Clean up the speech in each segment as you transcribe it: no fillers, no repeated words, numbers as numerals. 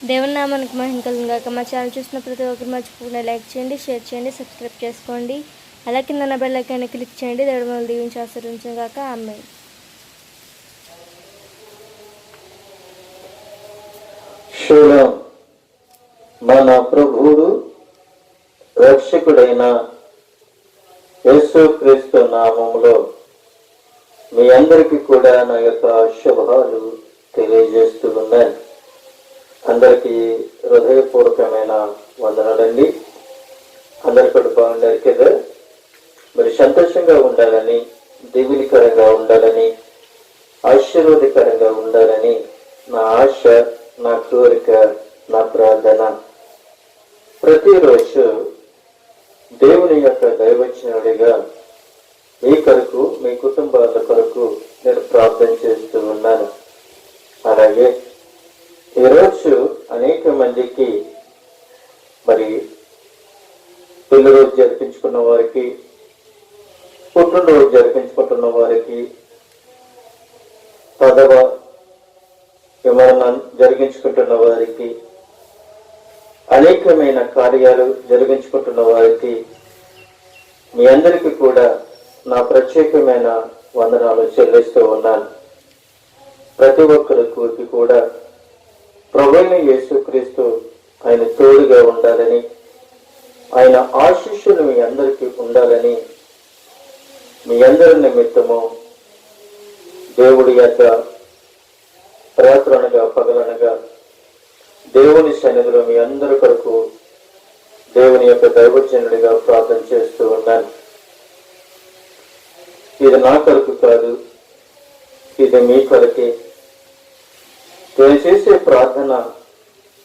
దేవుని నామానికి మహిమ కలుగును గాక. మా ఛానల్ చూసిన ప్రతి ఒక్కరు మర్చిపోకుండా లైక్ చేయండి, షేర్ చేయండి, సబ్స్క్రైబ్ చేసుకోండి. అలా కింద బెల్ ఐకాన్ క్లిక్ చేయండి. దేవుడు మనల్ని దీవించి ఆశీర్వదించును గాక. ఆమేన్. శూలం మన ప్రభువుడు రక్షకుడైన యేసుక్రీస్తు నామములో మీ అందరికీ కూడా నా యొక్క శుభాలు తెలియజేస్తూ ఉన్నాను. అందరికీ హృదయపూర్వకమైన వందనాలండి. అందరు కూడా బాగుండారు కదా. మరి సంతోషంగా ఉండాలని, దీవెనకరంగా ఉండాలని, ఆశీర్వాదకరంగా ఉండాలని నా ఆశ, నా కోరిక, నా ప్రార్థన. ప్రతిరోజు దేవుని యొక్క దైవజనుడిగా మీ కొరకు, మీ కుటుంబాల కొరకు నేను ప్రార్థన చేస్తూ ఉన్నాను. అలాగే ఈరోజు అనేక మందికి మరి పెళ్లిరోజు జరిపించుకున్న వారికి, పుట్టినరోజు జరిపించుకుంటున్న వారికి, పదవ విమరణం జరిగించుకుంటున్న వారికి, అనేకమైన కార్యాలు జరిగించుకుంటున్న వారికి మీ అందరికీ కూడా నా ప్రత్యేకమైన వందనాలు చెల్లిస్తూ ఉన్నాను. ప్రతి ఒక్కరికి కూడా ప్రభువైన యేసుక్రీస్తు ఆయన తోడుగా ఉండాలని, ఆయన ఆశీస్సులు మీ అందరికీ ఉండాలని మీ అందరి నిమిత్తము దేవుడి యొక్క రాత్రనగా పగలనగా దేవుని సన్నిధిలో మీ అందరి కొరకు దేవుని యొక్క దైవజనుడిగా ప్రార్థన చేస్తూ ఉన్నాను. ఇది నా కొరకు కాదు, ఇది మీ కొరకే. నేను చేసే ప్రార్థన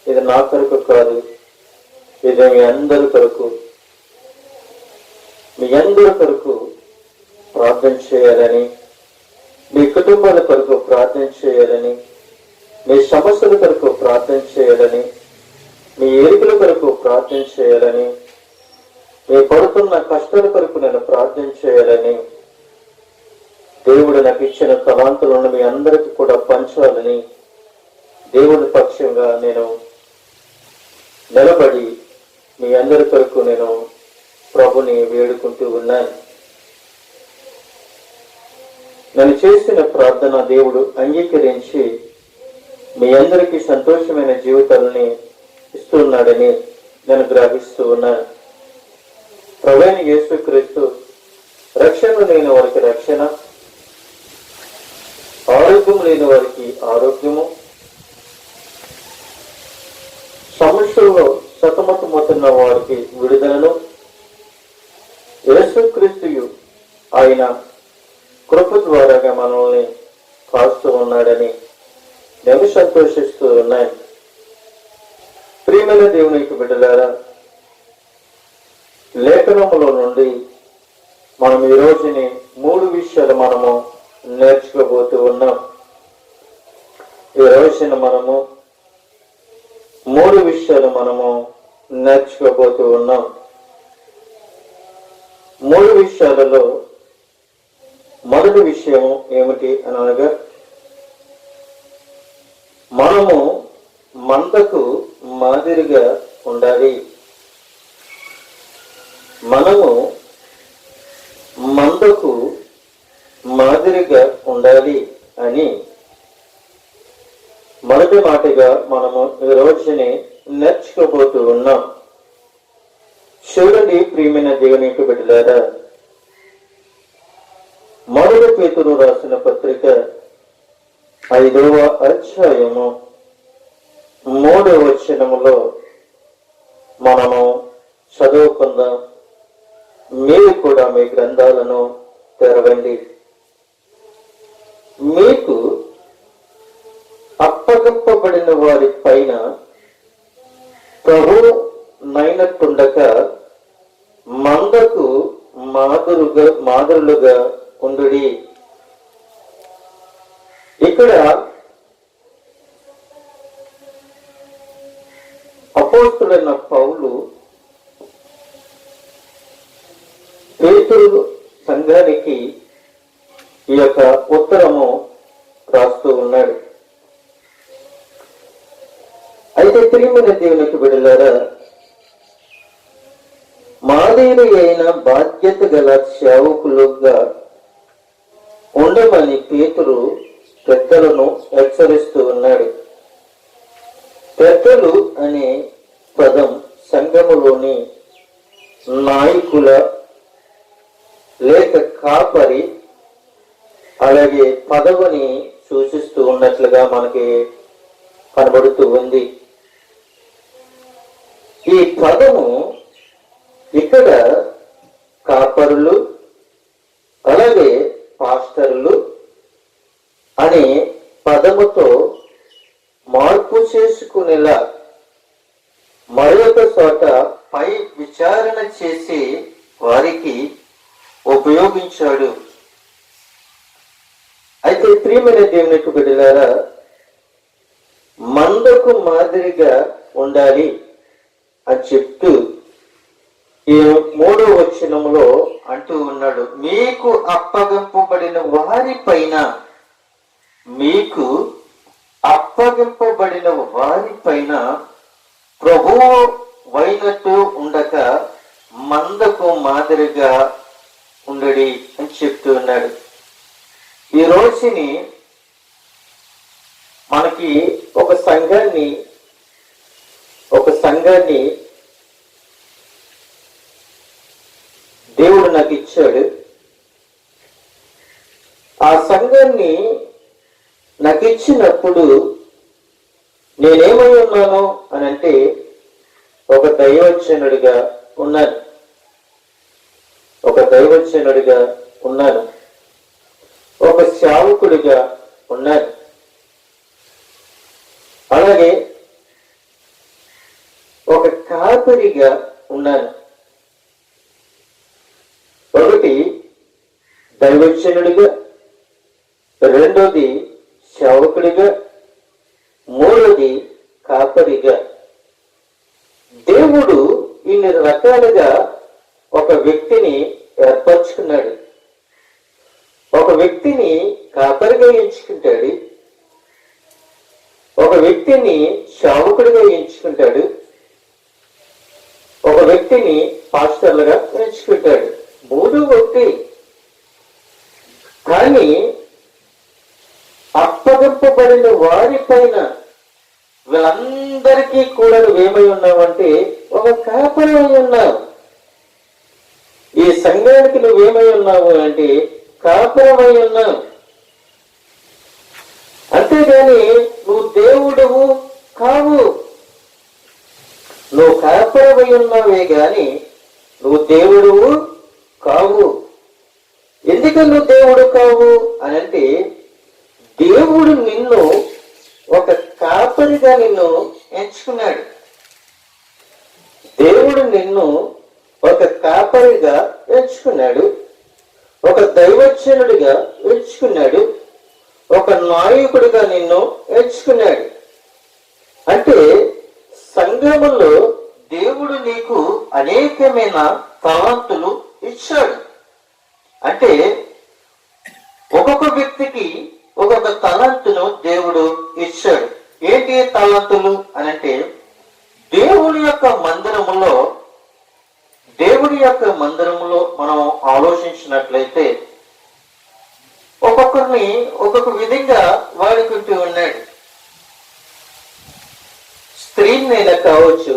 ఇది నా కొరకు కాదు, ఇది మీ అందరి కొరకు. మీ అందరి కొరకు ప్రార్థన చేయాలని, మీ కుటుంబాల కొరకు ప్రార్థన చేయాలని, మీ సమస్యల కొరకు ప్రార్థన చేయాలని, మీ ఎరుకుల కొరకు ప్రార్థన చేయాలని, మీ పడుతున్న కష్టాల కొరకు నేను ప్రార్థన చేయాలని, దేవుడు నాకు ఇచ్చిన తలాంతులను మీ అందరికీ కూడా పంచాలని దేవుడి పక్షంగా నేను నిలబడి మీ అందరి కొరకు నేను ప్రభుని వేడుకుంటూ ఉన్నాను. నేను చేసిన ప్రార్థన దేవుడు అంగీకరించి మీ అందరికీ సంతోషమైన జీవితాలని ఇస్తున్నాడని నేను గ్రహిస్తూ ఉన్నాను. ప్రభువైన యేసుక్రీస్తు రక్షణ లేని వారికి రక్షణ, ఆరోగ్యం లేని వారికి ఆరోగ్యము, సమస్యల్లో సతమతమవుతున్న వారికి విడుదలను యేసుక్రీస్తు ఆయన కృప ద్వారాగా మనల్ని కాస్తూ ఉన్నాడని నేను సంతోషిస్తూ ఉన్నాను. ప్రియమైన దేవునికి బిడ్డలారా, లేఖనములో నుండి మనం ఈ రోజుని 3 విషయాలు మనము నేర్చుకోబోతూ ఉన్నాం. ఈ రోజున మనము 3 విషయాలు మనము నేర్చుకోబోతూ ఉన్నాం. 3 విషయాలలో మొదటి విషయం ఏమిటి అనగా, మనము మందకు మాదిరిగా ఉండాలి. మనము మందకు మాదిరిగా ఉండాలి అని మొదటి మాటగా మనము ఈ రోజుని నేర్చుకోబోతూ ఉన్నాం. చూడండి ప్రియమైన దేవునికి బిడ్డలారా, మొదటి పేతురు రాసిన పత్రిక 5వ అధ్యాయము 3వ వచనములో మనము చదువుకుందాం. మీరు కూడా మీ గ్రంథాలను తెరవండి. మీకు అప్పగప్పబడిన వారి పైన ప్రభు నైనట్టుండక మందకు మాదిరులుగా ఉండుడి. ఇక్కడ అపోస్తులైన పౌలు పేతురు సంఘానికి ఈ యొక్క ఉత్తరము రాస్తూ ఉన్నాడు. అయితే ప్రియమైన దేవునికి బిడ్డలారా, మాదిరి అయిన బాధ్యత గల సేవకులుగా ఉండమని పేతురు పెద్దలను హెచ్చరిస్తూ ఉన్నాడు. పెద్దలు అనే పదం సంఘములోని నాయకుల లేక కాపరి అలాగే పదవిని సూచిస్తూ ఉన్నట్లుగా మనకి కనబడుతూ ఉంది. ఈ పదము ఇక్కడ కాపరులు అలాగే పాస్టర్లు అనే పదముతో మార్పు చేసుకునేలా మరొక చోట పై విచారణ చేసి వారికి ఉపయోగించాడు. అయితే ప్రియమైన దేవునికి బిడ్డలారా, మందకు మాదిరిగా ఉండాలి అని చెప్తూ ఈ 3వ వచనంలో అంటూ ఉన్నాడు, మీకు అప్పగింపబడిన వారి పైన ప్రభువు వైనట్టు ఉండక మందకు మాదిరిగా ఉండడి అని చెప్తూ ఉన్నాడు. ఈ రోజుని మనకి ఒక సంఘాన్ని దేవుడు నాకు ఇచ్చాడు. ఆ సంఘాన్ని నాకు ఇచ్చినప్పుడు నేనేమై ఉన్నాను అని అంటే ఒక దైవజనుడిగా ఉన్నాను, ఒక సేవకుడిగా ఉన్నాను, అలాగే ఒక కాపరిగా ఉన్నాను. ఒకటి దైవజనుడిగా, రెండోది సేవకుడిగా, మూడోది కాపరిగా. దేవుడు ఇన్ని రకాలుగా ఒక వ్యక్తిని ఏర్పరచుకున్నాడు. ఒక వ్యక్తిని కాపరిగా ఎంచుకుంటాడు, ఒక వ్యక్తిని సేవకుడిగా ఎంచుకుంటాడు, ఒక వ్యక్తిని పాస్టర్లుగా ఎంచుకుంటాడు. 3 ఒకటి. కానీ అప్పగింపబడిన వారి పైన వీళ్ళందరికీ కూడా నువ్వేమై ఉన్నావంటే ఒక కాపరి అయి ఉన్నావు. ఈ సంఘానికి నువ్వేమై ఉన్నావు అంటే కాపరమై ఉన్నావు. అంతేగాని నువ్వు దేవుడువు కావు. నువ్వు కాపరమై ఉన్నావే గాని నువ్వు దేవుడువు కావు. ఎందుకని నువ్వు దేవుడు కావు అని అంటే, దేవుడు నిన్ను ఒక కాపరిగా నిన్ను ఎంచుకున్నాడు. దేవుడు నిన్ను ఒక కాపరిగా ఎంచుకున్నాడు, ఒక దైవజనుడిగా ఎంచుకున్నాడు, ఒక నాయకుడిగా నిన్ను ఎంచుకున్నాడు. అంటే సంఘములో దేవుడు నీకు అనేకమైన తలాంతులు ఇచ్చాడు. అంటే ఒక్కొక్క వ్యక్తికి ఒక్కొక్క తలాంతును దేవుడు ఇచ్చాడు. ఏంటి తలాంతులు అని అంటే, దేవుడి యొక్క మందిరములో మనం ఆలోచించినట్లయితే ఒక్కొక్కరిని ఒక్కొక్క విధంగా వాడుకుంటూ ఉన్నాడు. స్త్రీలైనా కావచ్చు,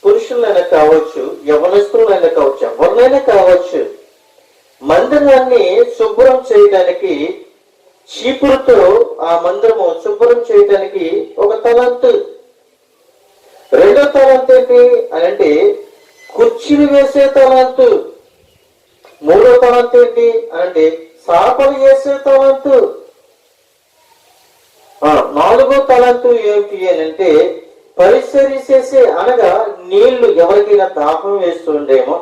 పురుషులైనా కావచ్చు, యవనస్తులైనా కావచ్చు, ఎవరినైనా కావచ్చు, మందిరాన్ని శుభ్రం చేయడానికి చీపురుతో ఆ మందిరము శుభ్రం చేయడానికి ఒక తలంతు. రెండో తలంతు ఏంటి అని అంటే కుర్చీలు వేసే తలంతు. మూడో తలంతు ఏంటి అని అంటే సాపలు వేసే తలంతు. నాలుగో తలంతు ఏంటి అని అంటే పరిసరి చేసే, అనగా నీళ్లు ఎవరికైనా దాహం వేస్తుండేమో,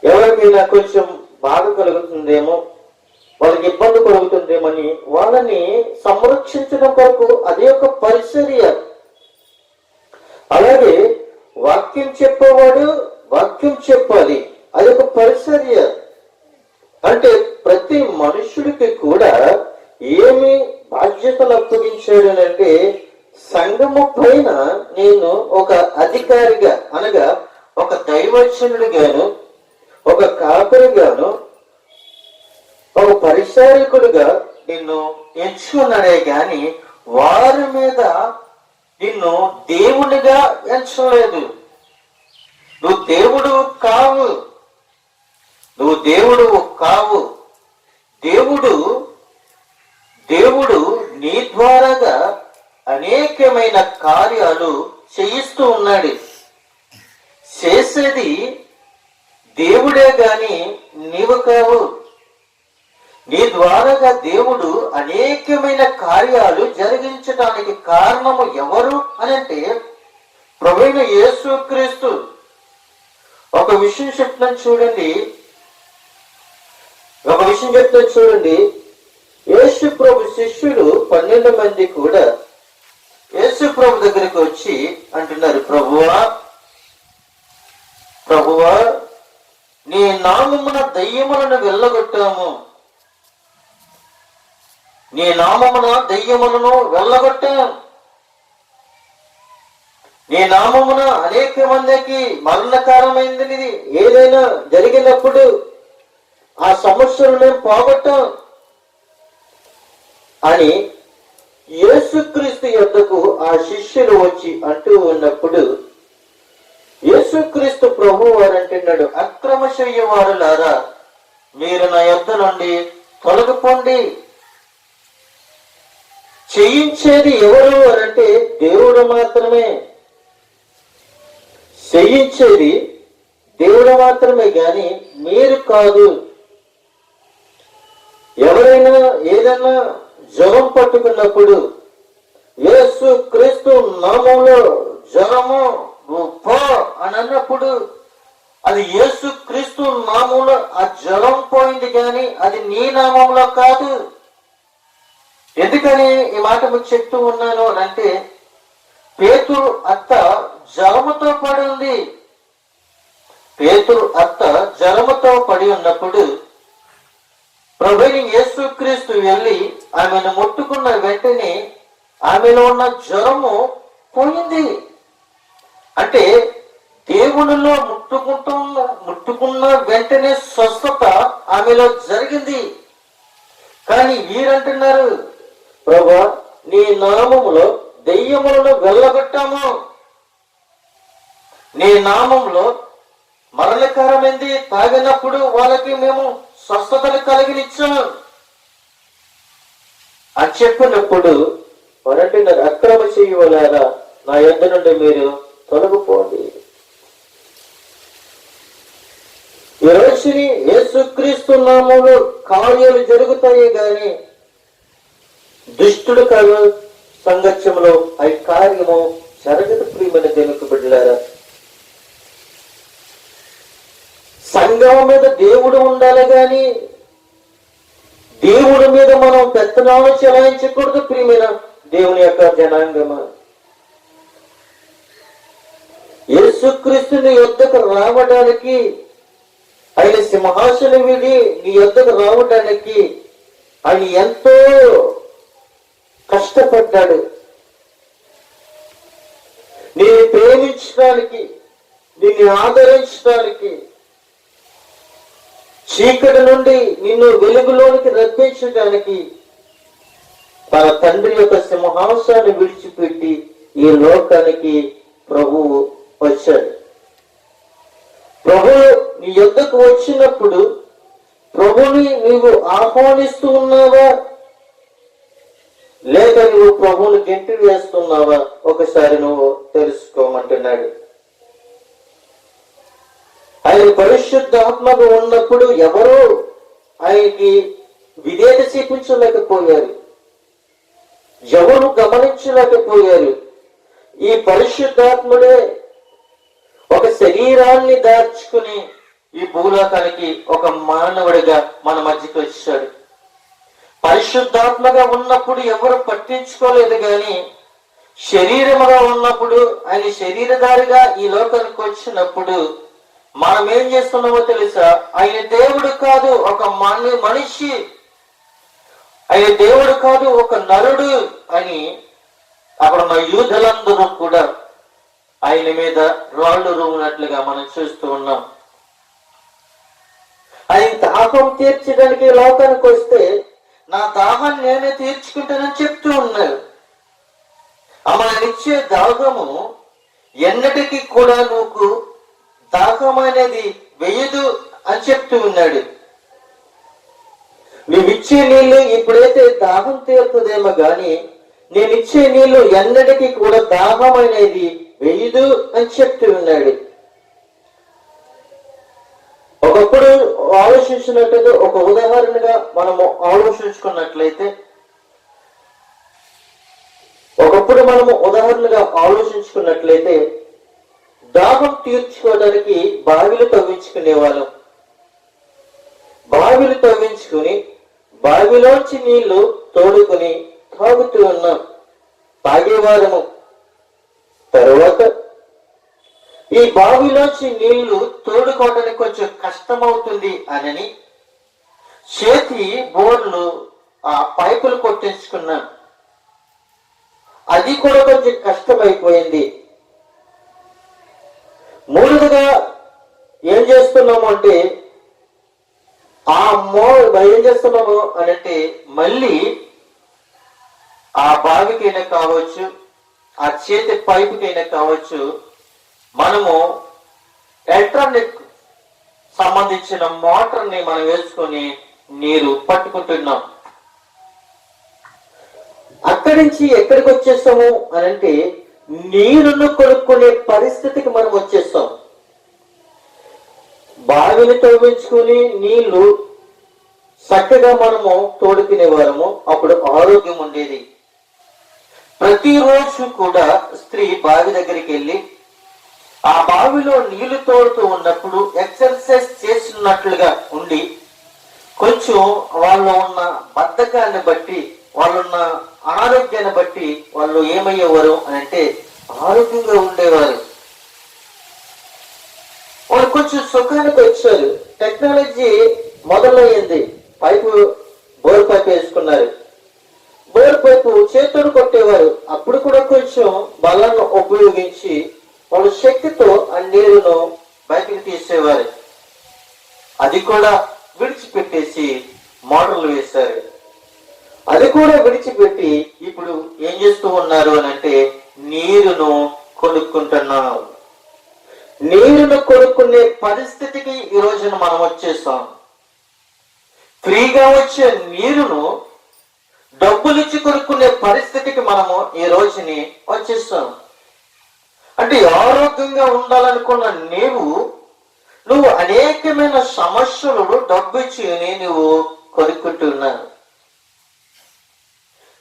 ఎవరికైనా కొంచెం బాధ కలుగుతుందేమో, వాళ్ళకి ఇబ్బంది కలుగుతుందేమని వాళ్ళని సంరక్షించడం కొరకు అది ఒక పరిచర్య. అలాగే వాక్యం చెప్పేవాడు వాక్యం చెప్పాలి, అది ఒక పరిచర్య. అంటే ప్రతి మనుషుడికి కూడా ఏమి బాధ్యతలు అప్పగించాడు అంటే సంఘము పైన నేను ఒక అధికారిగా అనగా ఒక దైవజనుడిగాను, ఒక కాపరిగాను, ఒక పరిచారకుడిగా నిన్ను ఎంచుకున్నాడే గాని వారి మీద నిన్ను దేవునిగా ఎంచలేదు. నువ్వు దేవుడు కావు, నువ్వు దేవుడు కావు. దేవుడు దేవుడు నీ ద్వారాగా అనేకమైన కార్యాలు చేయిస్తూ ఉన్నాడు. చేసేది దేవుడే గాని నీవు కావు. నీ ద్వారాగా దేవుడు అనేకమైన కార్యాలు జరిగించడానికి కారణము ఎవరు అని అంటే ప్రభువైన యేసుక్రీస్తు. ఒక విషయం చెప్తున్నాను చూడండి. యేసు ప్రభు శిష్యులు 12 మంది కూడా యేసు ప్రభు దగ్గరికి వచ్చి అంటున్నారు, ప్రభువా నీ నామమున దయ్యములను వెళ్ళగొట్టాము, నీ నామమున దయ్యములను వెళ్ళగొట్టాము, నీ నామమున అనేక మందికి మరణకారమైంది ఏదైనా జరిగినప్పుడు ఆ సమస్యను మేము పోగొట్టాం అని యేసుక్రీస్తు యొద్దకు ఆ శిష్యులు వచ్చి అంటూ ఉన్నప్పుడు యేసుక్రీస్తు ప్రభు వారు అంటున్నాడు, అక్రమ చెయ్యవారులారా మీరు నా యొద్ద నుండి తొలగిపోండి. చేయించేది ఎవరు అనంటే దేవుడు మాత్రమే. చేయించేది దేవుడు మాత్రమే గాని మీరు కాదు. ఎవరైనా ఏదైనా జ్వరం పట్టుకున్నప్పుడు యేసు క్రీస్తు నామంలో జ్వరము పో అని అన్నప్పుడు అది యేసు క్రీస్తు నామంలో ఆ జ్వరం పోయింది కానీ అది నీ నామంలో కాదు. ఎందుకని ఈ మాట మీకు చెప్తూ ఉన్నాను అంటే పేతురు అత్త జ్వరముతో పడి ఉంది. పేతురు అత్త జ్వరముతో పడి ఉన్నప్పుడు ప్రభువైన యేసుక్రీస్తు వెళ్ళి ఆమెను ముట్టుకున్న వెంటనే ఆమెలో ఉన్న జ్వరము పోయింది. అంటే దేవునిలో ముట్టుకున్న వెంటనే స్వస్థత ఆమెలో జరిగింది. కానీ వీరంటున్నారు, ప్రభువా నీ నామములో దెయ్యములను వెళ్ళగొట్టాము, నీ నామంలో మరణకరమైంది తాగినప్పుడు వాళ్ళకి మేము స్వస్థతలు కలిగినిచ్చాము అని చెప్పినప్పుడు వారంటున్నారు, అక్రమ చెయ్యవలారా నా యొద్ద నుండి మీరు తొలగిపోండి. ఈ రోజుని యేసుక్రీస్తు నామములో కార్యాలు జరుగుతాయి గాని దుష్టుడు కాదు సంఘర్షంలో ఆ కార్యము జరగదు. ప్రియమైన దేవునికి బిడ్డలారా, సంఘం మీద దేవుడు ఉండాలి గాని దేవుడి మీద మనం పెత్తనాలు చెలాయించకూడదు. ప్రియమైన దేవుని యొక్క జనాంగమా, యేసుక్రీస్తుని యొద్దకు రావడానికి ఆయన సింహాసనం విడి నీ యొద్దకు రావడానికి ఆయన ఎంతో కష్టపడ్డాడు. నిన్ను ప్రేమించడానికి, నిన్ను ఆదరించడానికి, చీకటి నుండి నిన్ను వెలుగులోనికి రప్పించడానికి తన తండ్రి యొక్క సింహాసనాన్ని విడిచిపెట్టి ఈ లోకానికి ప్రభువు వచ్చాడు. ప్రభు నీ యొద్దకు వచ్చినప్పుడు ప్రభుని నీవు ఆహ్వానిస్తూ ఉన్నావా లేక నువ్వు ప్రభువుని గెంటి వేస్తున్నావా ఒకసారి నువ్వు తెలుసుకోమంటున్నాడు. ఆయన పరిశుద్ధాత్మగా ఉన్నప్పుడు ఎవరు ఆయనకి విధేయత చూపించలేకపోయారు, ఎవరు గమనించలేకపోయారు. ఈ పరిశుద్ధాత్ముడే ఒక శరీరాన్ని దాచుకుని ఈ భూలోకానికి ఒక మానవుడిగా మన మధ్యకి వచ్చాడు. పరిశుద్ధాత్మగా ఉన్నప్పుడు ఎవరు పట్టించుకోలేదు కానీ శరీరముగా ఉన్నప్పుడు ఆయన శరీరధారిగా ఈ లోకానికి వచ్చినప్పుడు మనం ఏం చేస్తున్నామో తెలుసా? ఆయన దేవుడు కాదు ఒక మనిషి, ఆయన దేవుడు కాదు ఒక నరుడు అని అక్కడ ఉన్న యూదులందరూ కూడా ఆయన మీద రాళ్ళు రువ్వునట్లుగా మనం చూస్తూ ఉన్నాం. ఆయన దాహం తీర్చడానికి లోకానికి వస్తే నా దాహాన్ని నేనే తీర్చుకుంటానని చెప్తూ ఉన్నాడు. ఆయన ఇచ్చే దాహము ఎన్నటికీ కూడా నువ్వు దాహం అనేది వేయదు అని చెప్తూ ఉన్నాడు. నువ్విచ్చే నీళ్లు ఇప్పుడైతే దాహం తీరుతుందేమో గాని నేను ఇచ్చే నీళ్లు ఎన్నటికీ కూడా దాహం అనేది వేయదు అని చెప్తూ ఉన్నాడు. ఒకప్పుడు ఆలోచించినట్లయితే, ఒక ఉదాహరణగా మనము ఆలోచించుకున్నట్లయితే, దాహం తీర్చుకోవడానికి బావిలు తవ్వించుకునే వాళ్ళం. బావిలు తవ్వించుకుని బావిలోంచి నీళ్లు తోడుకుని తాగుతూ ఉన్నాం, తాగేవారము. తరువాత ఈ బావిలోంచి నీళ్లు తోడుకోవడానికి కొంచెం కష్టమవుతుంది అని చేతి బోర్లు ఆ పైపులు కొట్టించుకున్నాం. అది కూడా కొంచెం కష్టమైపోయింది. మూడవదిగా ఏం చేస్తున్నాము అంటే మళ్ళీ ఆ బావికైనా కావచ్చు, ఆ చేతి పైపుకైనా కావచ్చు, మనము ఎలక్ట్రానిక్ సంబంధించిన మోటార్ని మనం వేసుకొని నీరు పట్టుకుంటున్నాం. అక్కడి నుంచి ఎక్కడికి వచ్చేస్తాము అనంటే నీరును కొనుక్కునే పరిస్థితికి మనం వచ్చేస్తాం. బావిని తవ్వించుకుని నీళ్లు చక్కగా మనము తోడుకునేవారము. అప్పుడు ఆరోగ్యం ఉండేది. ప్రతిరోజు కూడా స్త్రీ బావి దగ్గరికి వెళ్ళి ఆ బావిలో నీళ్లు తోడుతూ ఉన్నప్పుడు ఎక్సర్సైజ్ చేస్తున్నట్లుగా ఉండి, కొంచెం వాళ్ళు ఉన్న బద్ధకాన్ని బట్టి, వాళ్ళున్న అనారోగ్యాన్ని బట్టి వాళ్ళు ఏమయ్యేవారు అని అంటే ఆరోగ్యంగా ఉండేవారు. వాళ్ళు కొంచెం సుఖానికి వచ్చారు. టెక్నాలజీ మొదలయ్యింది. బోర్ పైపు వేసుకున్నారు. బోర్ పైపు చేతులు కొట్టేవారు. అప్పుడు కూడా కొంచెం బలాన్ని ఉపయోగించి వాళ్ళ శక్తితో ఆ నీరును బయటకు తీసేవారు. అది కూడా విడిచిపెట్టేసి మోటార్లు వేశారు. అది కూడా విడిచిపెట్టి ఇప్పుడు ఏం చేస్తూ ఉన్నారు అని అంటే నీరును కొనుక్కుంటున్నాం. నీరును కొనుక్కునే పరిస్థితికి ఈ రోజున మనం వచ్చేస్తాం. ఫ్రీగా వచ్చే నీరును డబ్బులిచ్చి కొనుక్కునే పరిస్థితికి మనము ఈ రోజుని వచ్చేస్తాం. అంటే ఆరోగ్యంగా ఉండాలనుకున్న నువ్వు అనేకమైన సమస్యలు డబ్బు ఇచ్చి నువ్వు కొనుక్కుంటున్నావు.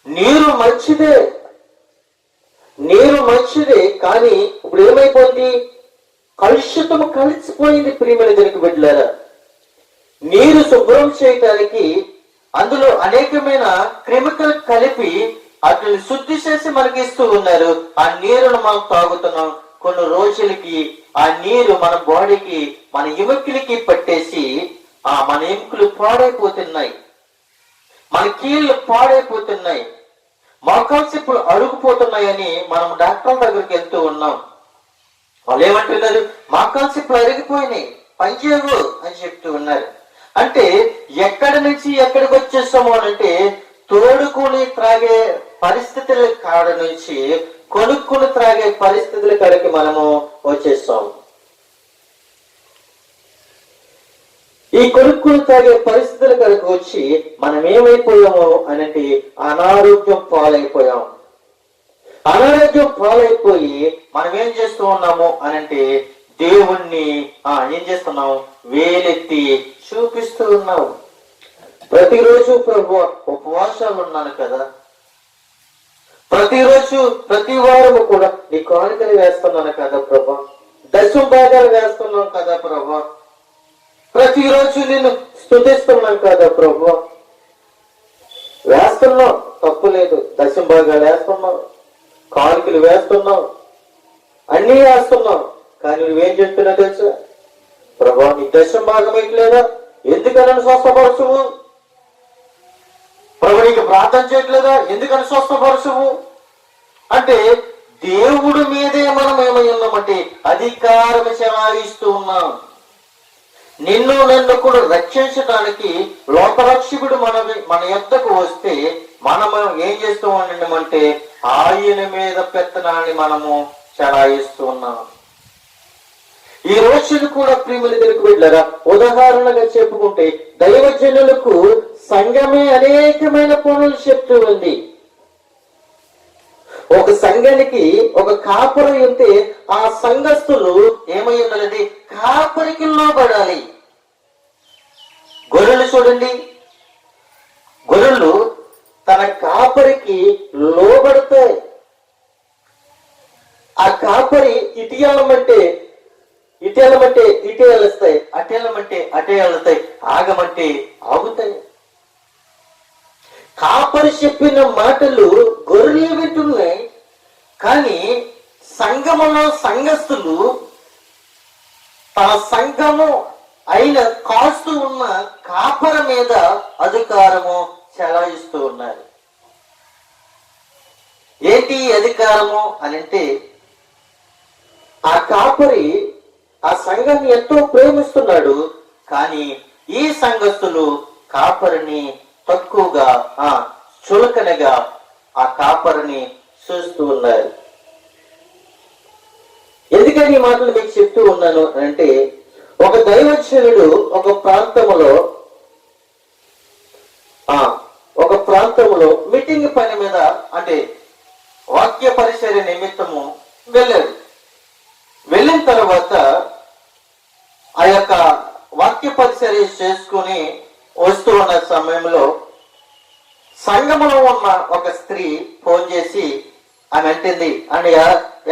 నీరు మంచిదే కానీ ఇప్పుడు ఏమైపోయింది? కలుషితము కలిసిపోయింది. ప్రియమైన దేవుని బిడ్డలారా, నీరు శుభ్రం చేయటానికి అందులో అనేకమైన కెమికల్ కలిపి వాటిని శుద్ధి చేసి మనకి ఇస్తూ ఉన్నారు. ఆ నీరును మనం తాగుతున్నాం. కొన్ని రోజులకి ఆ నీరు మన బాడీకి, మన ఎముకలకి పట్టేసి మన ఎముకలు పాడైపోతున్నాయి, మన కీళ్ళు పాడైపోతున్నాయి, మోకాల్స్ ఇప్పుడు అరుగుపోతున్నాయని మనం డాక్టర్ల దగ్గరికి వెళ్తూ ఉన్నాం. వాళ్ళు ఏమంటున్నారు? మోకాల్స్ ఇప్పుడు అరిగిపోయినాయి, పనిచేయవు అని చెప్తూ ఉన్నారు. అంటే ఎక్కడి నుంచి ఎక్కడికి వచ్చేస్తాము అనంటే తోడుకుని త్రాగే పరిస్థితుల కాడ నుంచి కొనుక్కుని త్రాగే పరిస్థితుల కాడికి మనము వచ్చేస్తాం. ఈ కొనుక్కుని తాగే పరిస్థితుల కాడికి వచ్చి మనం ఏమైపోయాము అనంటే అనారోగ్యం పాలైపోయాం. అనారోగ్యం పాలైపోయి మనం ఏం చేస్తూ ఉన్నాము అనంటే దేవుణ్ణి ఏం చేస్తున్నాం? వేలెత్తి చూపిస్తూ ఉన్నావు. ప్రతిరోజు ప్రభు ఉపవాసాలు ఉన్నాను కదా, ప్రతిరోజు ప్రతి వారము కూడా నీ కానుకలు వేస్తున్నాను కదా ప్రభా, దశమ భాగాలు వేస్తున్నాను కదా ప్రభా, ప్రతిరోజు నేను స్తుతిస్తున్నాను కదా ప్రభా. వేస్తున్నాం, తప్పు లేదు. దశమ భాగాలు వేస్తున్నాం, కానుకలు వేస్తున్నాం, అన్నీ వేస్తున్నాం. కానీ నువ్వేం చెప్తున్నా తెలుసా? ప్రభా నీ దశమ భాగం ఇట్లేదా? ఎందుకని స్వస్థపరచువు? ప్రభు నీకు ప్రార్థన చేయట్లేదా? ఎందుకని స్వస్థపరచువు? అంటే దేవుడి మీదే మనం ఏమై ఉన్నామంటే అధికారం చెలాయిస్తూ ఉన్నాం. నిన్ను నన్ను కూడా రక్షించడానికి లోకరక్షకుడు మన యొద్దకు వస్తే మనము ఏం చేస్తూ ఉన్నామంటే ఆయన మీద పెత్తనాన్ని మనము చలాయిస్తూ ఉన్నాం. ఈ రోజులు కూడా ప్రియములు తెలుగు బిడ్డలారా, ఉదాహరణగా చెప్పుకుంటే దైవజనులకు సంఘమే అనేకమైన పనులు చెప్తూ ఉంది. ఒక సంఘానికి ఒక కాపరి ఉంటే ఆ సంఘస్థులు ఏమై ఉండాలండి? కాపరికి లోబడాలి. గొర్రెలు చూడండి, గొర్రెలు తన కాపరికి లోబడతాయి. ఆ కాపరి ఇటీయలమంటే ఇటే వెళ్తాయి, అటేళ్ళమంటే అటే వెళ్తాయి, ఆగమంటే ఆగుతాయి. కాపరి చెప్పిన మాటలు గొర్రెలు వింటున్నాయి, కానీ సంఘములో సంఘస్థులు తన సంఘము అయిన కాస్తూ ఉన్న కాపర మీద అధికారము చెలాయిస్తూ ఉన్నారు. ఏంటి అధికారము అని అంటే, ఆ కాపరి ఆ సంఘాన్ని ఎంతో ప్రేమిస్తున్నాడు, కానీ ఈ సంఘస్థులు కాపరిని తక్కువగా చులకనగా ఆ కాపరిని చూస్తూ ఉన్నారు. ఎందుకని ఈ మాటలు మీకు చెప్తూ ఉన్నాను అంటే, ఒక దైవజనుడు ఒక ప్రాంతములో మీటింగ్ పని మీద అంటే వాక్య పరిచర్య నిమిత్తము వెళ్ళాడు. వెళ్ళిన తర్వాత ఆ యొక్క వాక్య పరిచర్య చేసుకుని వస్తూ ఉన్న సమయంలో సంఘములో ఉన్న ఒక స్త్రీ ఫోన్ చేసి ఆమె అంటుంది, అన్నయ్య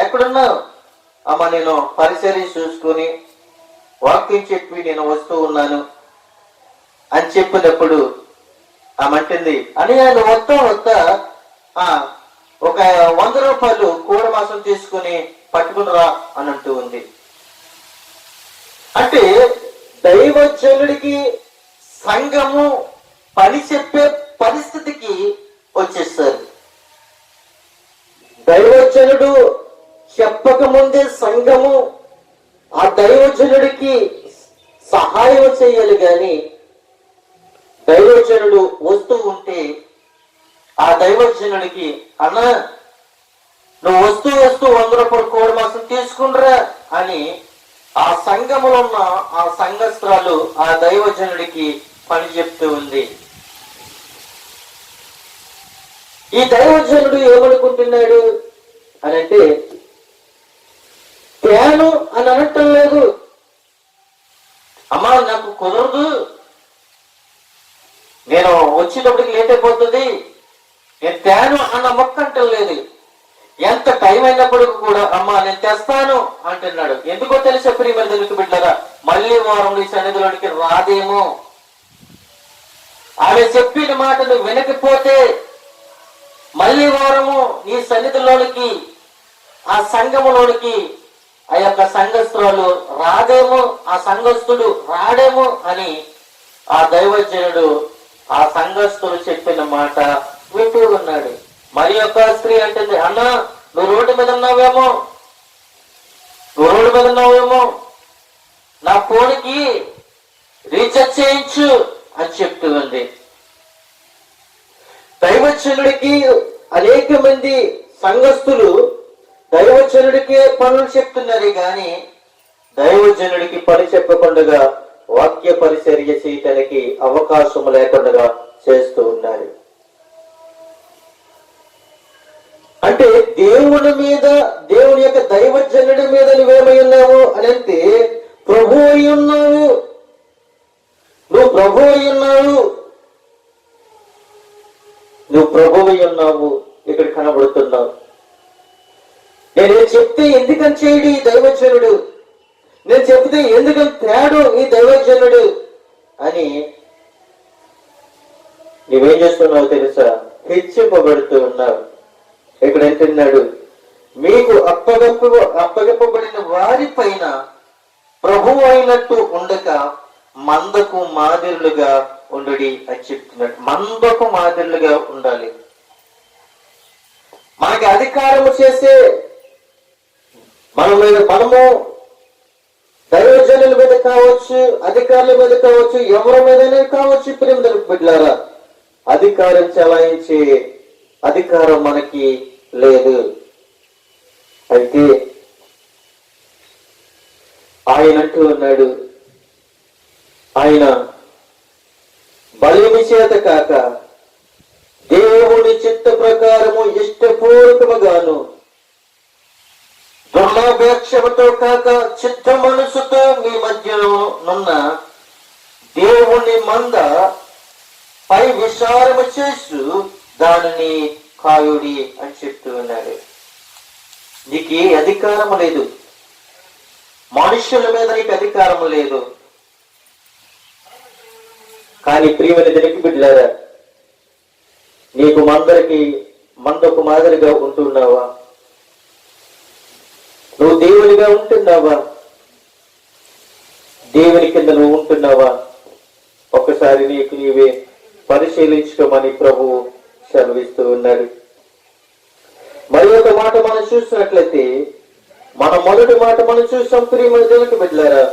ఎక్కడున్నావు? అమ్మ, నేను పరిచర్య చూసుకుని వాక్యం చెప్పి నేను వస్తూ ఉన్నాను అని చెప్పినప్పుడు ఆమె అంటుంది, అన్నయ్య నువ్వు వస్తా ఒక 100 రూపాయలు కూర మాసం తీసుకుని పట్టుకుని రా అని అంటూ ఉంది. అంటే దైవజనుడికి సంఘము పని చెప్పే పరిస్థితికి వచ్చేస్తారు. దైవజనుడు చెప్పక ముందే సంఘము ఆ దైవజనుడికి సహాయం చేయాలి, కానీ దైవజనుడు వస్తూ ఉంటే ఆ దైవజనుడికి, అన్న నువ్వు వస్తూ 100 రూపాయలు కోడి మాసం తీసుకుండ్రా అని ఆ సంఘములో ఉన్న ఆ సంఘస్త్రాలు ఆ దైవజనుడికి పని చెప్తూ ఉంది. ఈ దైవజనుడు ఏమనుకుంటున్నాడు అని అంటే, తేను అని అనటం లేదు, అమ్మా నాకు కుదరదు, నేను వచ్చేటప్పటికి లేట్ అయిపోతుంది, నేను తేను అన్న మొక్క అంటం లేదు. ఎంత టైం అయినప్పటికీ కూడా అమ్మా నేను తెస్తాను అంటున్నాడు. ఎందుకో తెలిసే ప్రియమైన దేవుని బిడ్డలారా, మళ్ళీ వారం నీ సన్నిధిలోనికి రాదేమో. ఆమె చెప్పిన మాటలు వినకపోతే మళ్ళీ వారము నీ సన్నిధిలోనికి ఆ సంఘములోనికి ఆ యొక్క సంఘస్థులు రాదేమో, ఆ సంఘస్థుడు రాడేమో అని ఆ దైవజనుడు ఆ సంఘస్థులు చెప్పిన మాట వింటూ ఉన్నాడు. మరి యొక్క స్త్రీ అంటుంది, అన్న నువ్వు రోడ్డు మీద ఉన్నావేమో, నా ఫోన్కి రీఛార్జ్ చేయించు అని చెప్తూ ఉంది. దైవజనుడికి అనేక మంది సంఘస్థులు దైవజనుడికి పనులు చెప్తున్నారు, కానీ దైవజనుడికి పని చెప్పకుండా వాక్య పరిచర్య చేయటానికి అవకాశం లేకుండా చేస్తూ ఉన్నారు. అంటే దేవుని మీద, దేవుని యొక్క దైవజనుడి మీద నువ్వేమై ఉన్నావు అని అంటే ప్రభు అయి ఉన్నావు. నువ్వు ప్రభు అయి ఉన్నావు, ఇక్కడ కనబడుతున్నావు. నేను చెప్తే ఎందుకని చేయడు ఈ దైవజనుడు, నేను చెప్తే ఎందుకని తేడు ఈ దైవజనుడు అని నువ్వేం చేస్తున్నావు తెలుసా? హెచ్చింపబడుతూ ఉన్నావు. ఇక్కడ అంటున్నాడు, మీకు అప్పగప్పబడిన వారి పైన ప్రభువు అయినట్టు ఉండక మందకు మాదిరులుగా ఉండుడి అని చెప్తున్నాడు. మందకు మాదిరులుగా ఉండాలి. మనకి అధికారము చేసే మనము దైవజనుల మీద కావచ్చు, అధికారుల మీద కావచ్చు, ఎవరి మీదనే కావచ్చు, ప్రేమ బిడ్డలారా, అధికారం చెలాయించే అధికారం మనకి లేదు. అయితే ఆయన అంటూ ఉన్నాడు, ఆయన బలిమి చేత కాక దేవుని చిత్త ప్రకారము ఇష్టపూర్వకముగాను దుర్లాభేక్షముతో కాక చిత్త మనసుతో మీ మధ్యలో నున్న దేవుని మంద పై విచారము చేస్తూ దానిని కాయుడి అని చెప్తూ ఉన్నాడు. నీకు అధికారం లేదు, మనుషుల మీద నీకు అధికారం లేదు. కానీ ప్రియమైన దేవుని బిడ్డలారా, నీకు మందకు మాదిరిగా ఉంటున్నావా? నువ్వు దేవునిగా ఉంటున్నావా? దేవుని కింద నువ్వు ఉంటున్నావా? ఒక్కసారి నీకు నీవే పరిశీలించుకోమని ప్రభువు సెలవిస్తూ ఉన్నాడు. మరి ఒక మాట మనం చూసినట్లయితే, మన మొదటి మాట మనం చూసాం ప్రియమైన దేవునికి బిడ్డలారా.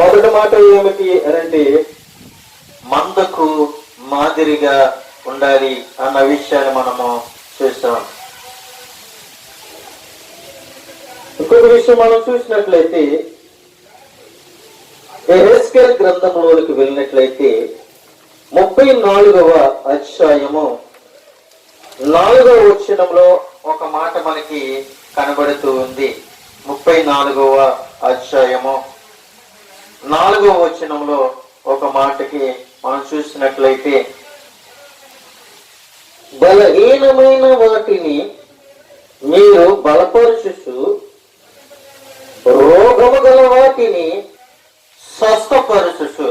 మొదటి మాట ఏమిటి అనంటే, మందకు మాదిరిగా ఉండాలి అన్న విషయాన్ని మనము చూస్తాం. ఇంకొక విషయం మనం చూసినట్లయితే, యెహెజ్కేలు గ్రంథంలోనికి వెళ్ళినట్లయితే 34వ అధ్యాయము 4వ వచనంలో ఒక మాట మనకి కనబడుతూ ఉంది. 34వ అధ్యాయము 4వ వచనంలో ఒక మాటకి మనం చూసినట్లయితే, బలహీనమైన వాటిని మీరు బలపరుచు, రోగము గల వాటిని స్వస్థపరుచు,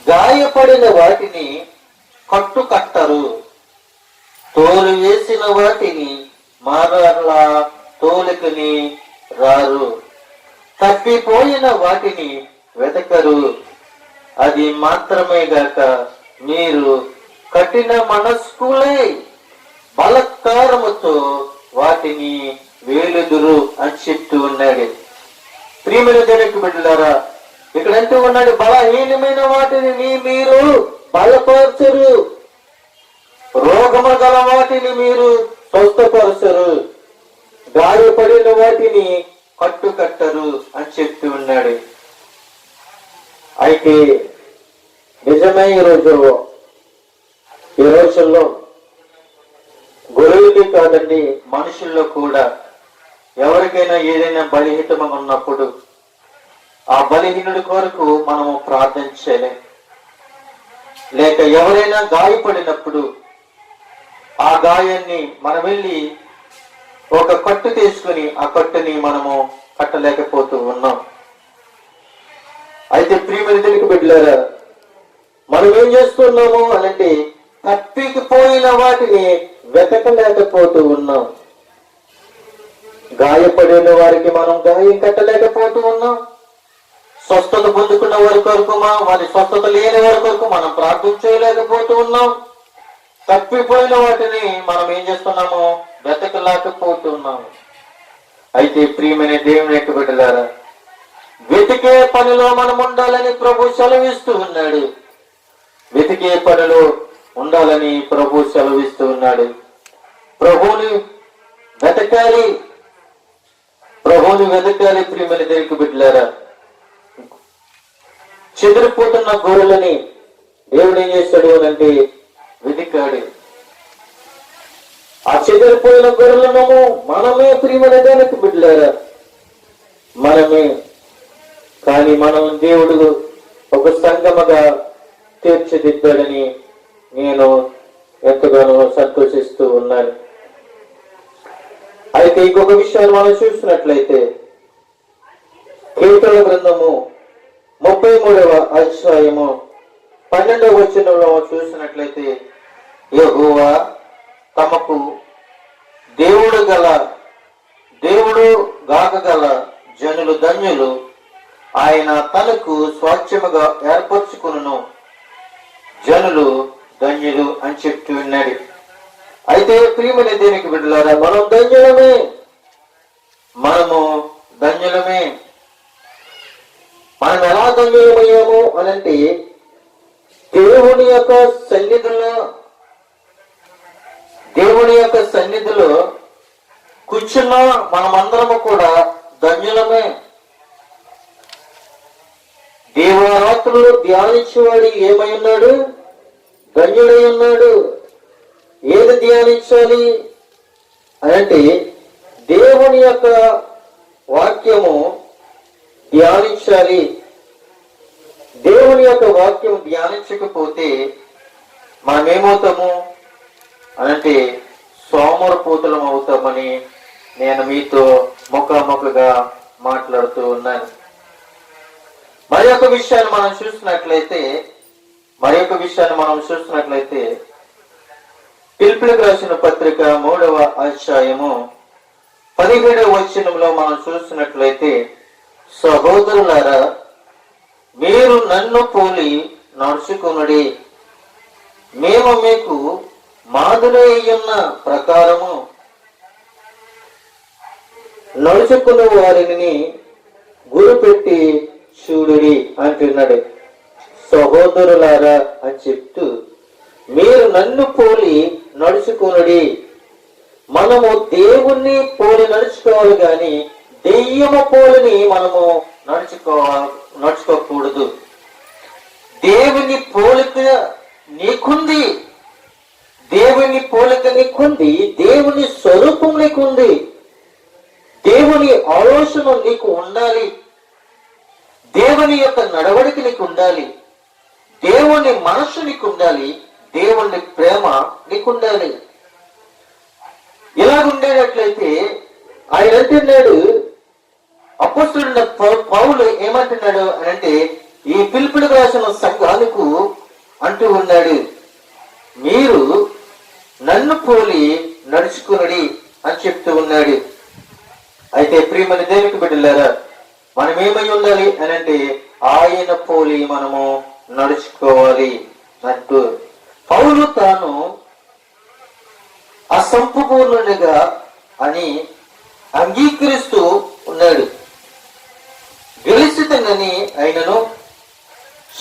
గాయపడిన వాటిని కట్టరు, తోలు వేసిన వాటిని మరలా తోలుకుని రారు, తప్పిపోయిన వాటిని వెతకరు. అది మాత్రమే గాక మీరు కఠిన మనస్కులై బలత్కారముతో వాటిని వేలుదురు అని చెప్తూ ఉన్నాడు. ప్రియమైన దేవునికి బిడ్డలారా, ఇక్కడ అంటూ ఉన్నాడు, బలహీనమైన వాటిని మీరు బలపరచరు, రోగము గల వాటిని మీరు స్వస్థపరచరు, గాయపడిన వాటిని కట్టరు అని చెప్తూ ఉన్నాడు. అయితే నిజమే ఈ రోజుల్లో గొర్రెలకి కాదండి, మనుషుల్లో కూడా ఎవరికైనా ఏదైనా బలహీనత ఉన్నప్పుడు ఆ బలహీనుడి కొరకు మనము ప్రార్థన చేయలేం. లేక ఎవరైనా గాయపడినప్పుడు ఆ గాయాన్ని మనం వెళ్ళి ఒక కట్టు తీసుకుని ఆ కట్టుని మనము కట్టలేకపోతూ ఉన్నాం. అయితే ప్రియమైన దేవునికి బిడ్డలారా, మనం ఏం చేస్తున్నాము అంటే తప్పిపోయిన వాటిని వెతకలేకపోతూ ఉన్నాం. గాయపడిన వారికి మనం గాయం కట్టలేకపోతూ ఉన్నాం. స్వస్థత పొందుకున్న వారి కొరకు వారి స్వస్థత లేని వారి కొరకు మనం ప్రార్థన చేయలేకపోతూ ఉన్నాం. తప్పిపోయిన వాటిని మనం ఏం చేస్తున్నాము, వెతకలేకపోతూ ఉన్నాము. అయితే ప్రియమైన దేవుని యొక్క బిడ్డలారా, వెతికే పనిలో మనం ఉండాలని ప్రభు సెలవిస్తూ ఉన్నాడు. వెతికే పనిలో ఉండాలని ప్రభు సెలవిస్తూ ఉన్నాడు. ప్రభువుని వెతకాలి, ప్రభువుని వెతకాలి. ప్రియమైన దేవునికి బిడ్డలారా, చెదిరిపోతున్న గొర్రెలని దేవుడు ఏం చేస్తాడు అనంటే వెతికాడు. ఆ చెదిరిపోయిన గొర్రెలను మనమే ప్రియమైన దేవునికి బిడ్డలారా, మనమే. కానీ మనం దేవుడు ఒక సంగమగా తీర్చిదిద్దాడని నేను ఎంతగానో సంతోషిస్తూ ఉన్నాను. అయితే ఇంకొక విషయాన్ని మనం చూసినట్లయితే, కీర్తన గ్రంథము 33వ అధ్యాయము 12వ వచనంలో చూసినట్లయితే, యెహోవా తమకు దేవుడు గాకగల జనులు ధన్యులు, ఆయన తనకు స్వాస్థ్యముగా ఏర్పరచుకును జనులు ధన్యులు అని చెప్తూ ఉన్నాడు. అయితే ప్రియమైన దేనికి బిడ్డలారా, మనం ధన్యులమే, మనము ధన్యులమే. మనం ఎలా ధన్యులమయ్యాము అనంటే, దేవుని యొక్క సన్నిధిలో కూర్చున్న మనమందరము కూడా ధన్యులమే. దేవరాత్రులు ధ్యానించేవాడు ఏమై ఉన్నాడు? ధన్యుడై ఉన్నాడు. ఏది ధ్యానించాలి అనంటే, దేవుని యొక్క వాక్యము ధ్యానించాలి. దేవుని యొక్క వాక్యం ధ్యానించకపోతే మనం ఏమవుతాము అనంటే సోమరపోతులం అవుతామని నేను మీతో ముఖాముఖిగా మాట్లాడుతూ ఉన్నాను. మరి ఒక విషయాన్ని మనం చూసినట్లయితే ఫిలిప్పీయులకు రాసిన పత్రిక 3వ అధ్యాయము 17వ వచనంలో మనం చూసినట్లయితే, సహోదరులారా, మీరు నన్ను పోలి నడుచుకునుడి, మేము మీకు మాదిరి అయ్యున్న ప్రకారము నడుచుకున్న వారిని గురిపెట్టి చూడుడి అంటున్నాడు. సహోదరులారా అని చెప్తూ, మీరు నన్ను పోలి నడుచుకునుడి. మనము దేవుణ్ణి పోలి నడుచుకోవాలి కానీ దెయ్యము పోలిని మనము నడుచుకోకూడదు. దేవుని పోలిక నీకుంది, దేవుని పోలిక నీకుంది, దేవుని స్వరూపం నీకుంది, దేవుని ఆలోచన నీకు ఉండాలి, దేవుని యొక్క నడవడిక నీకు ఉండాలి, దేవుని మనస్సు నీకు ఉండాలి, దేవుని ప్రేమ నీకుండాలి. ఇలాగుండేటట్లయితే ఆయన అంటున్నాడు, అపోస్తలుడైన పౌలు ఏమంటున్నాడు అనంటే, ఈ ఫిలిప్పీయులకు రాసిన సంఘాలకు అంటూ ఉన్నాడు, మీరు నన్ను పోలి నడుచుకునుడి అని చెప్తూ ఉన్నాడు. అయితే ప్రియమైన దేవునికి బిడ్డలారా, మనం ఏమై ఉండాలి అనంటే ఆయన పోలి మనము నడుచుకోవాలి అంటూ పౌలు తాను అసంపూర్ణునిగా అని అంగీకరిస్తూ ఉన్నాడు. గెలిచితనని అయినను